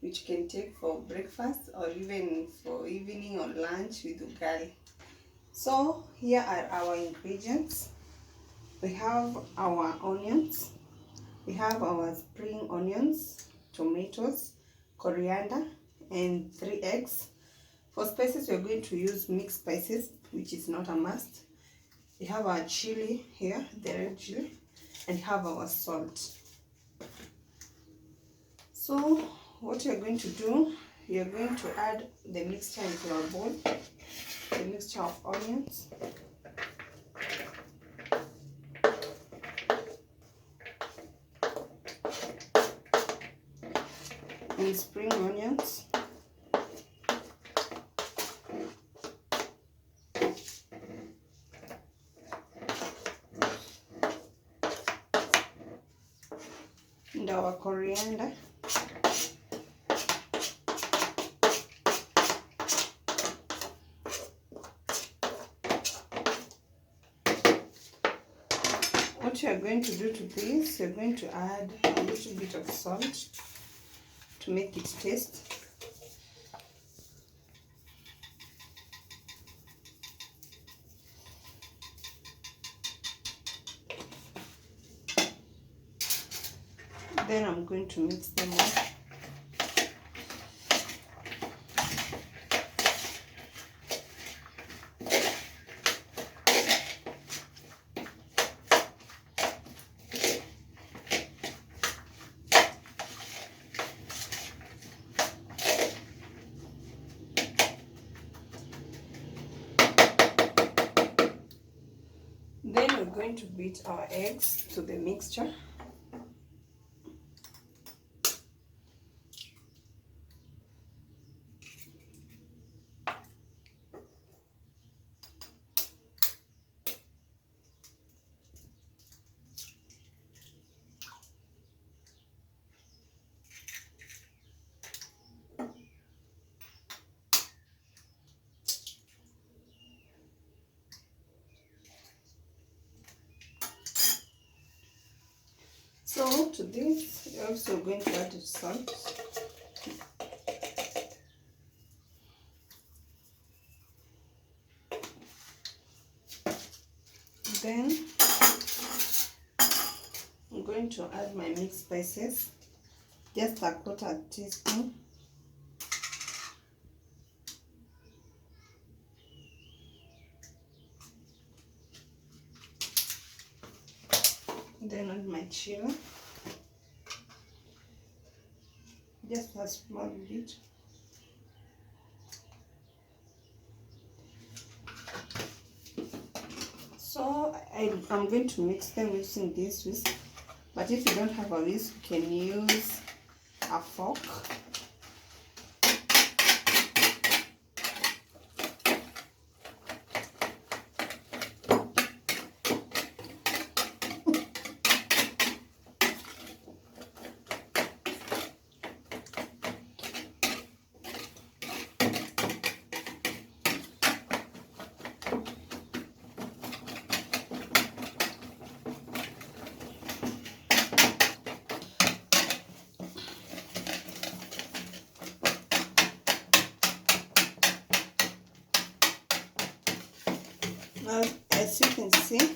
which you can take for breakfast or even for evening or lunch with ugali. So here are our ingredients. We have our onions, we have our spring onions, tomatoes, coriander, and 3 eggs. For spices, we're going to use mixed spices, which is not a must. We have our chili here, the red chili, and we have our salt. So what you're going to do, you're going to add the mixture into our bowl, the mixture of onions, and spring onions, and our coriander, what you are going to do to this, you're going to add a little bit of salt to make it taste. Then I'm going to mix them up. Then we're going to beat our eggs to the mixture. So to this, you're also going to add salt. Then I'm going to add my mixed spices, just a quarter teaspoon. Then add my chili, just a small bit. So I'm going to mix them using this whisk, but if you don't have a whisk, you can use a fork. Now, as you can see,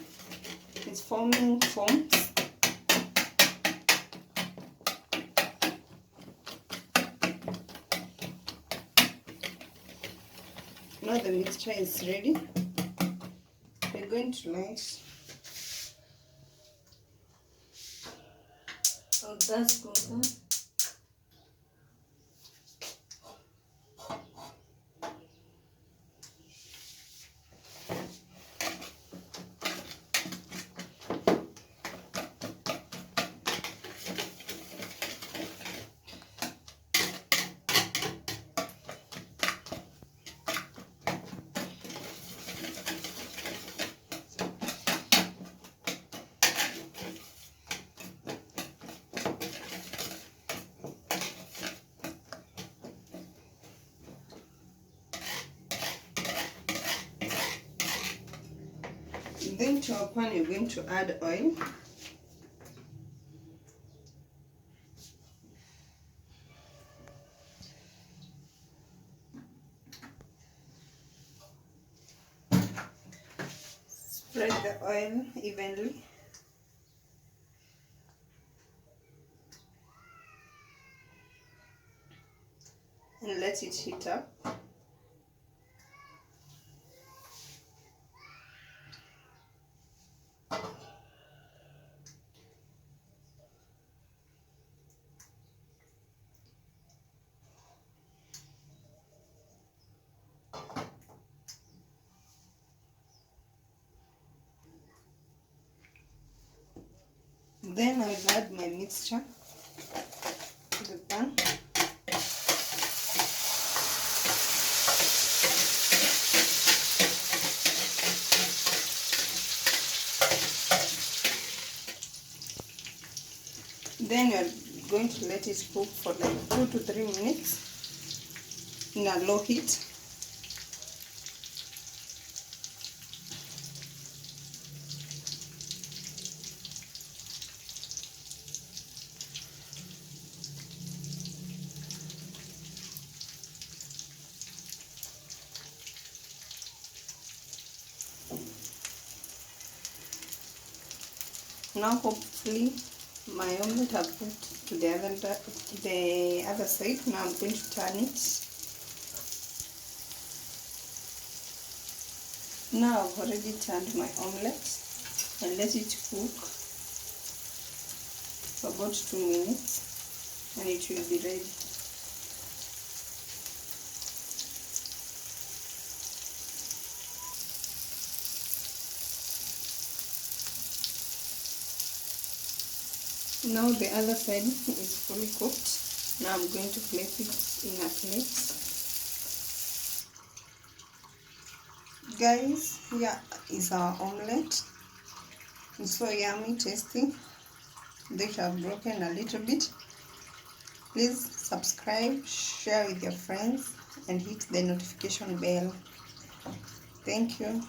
it's forming foams. Now the mixture is ready. We're going to light our gas cooker. Then to our pan, you're going to add oil. Spread the oil evenly. And let it heat up. Then I will add my mixture to the pan. Then you are going to let it cook for like 2 to 3 minutes in a low heat. Now hopefully my omelette have cooked to the other side. Now I'm going to turn it. Now I've already turned my omelette and let it cook for about 2 minutes and it will be ready. Now the other side is fully cooked. Now I'm going to place it in a plate. Guys, here is our omelette. It's so yummy, tasty. They have broken a little bit. Please subscribe, share with your friends, and hit the notification bell. Thank you.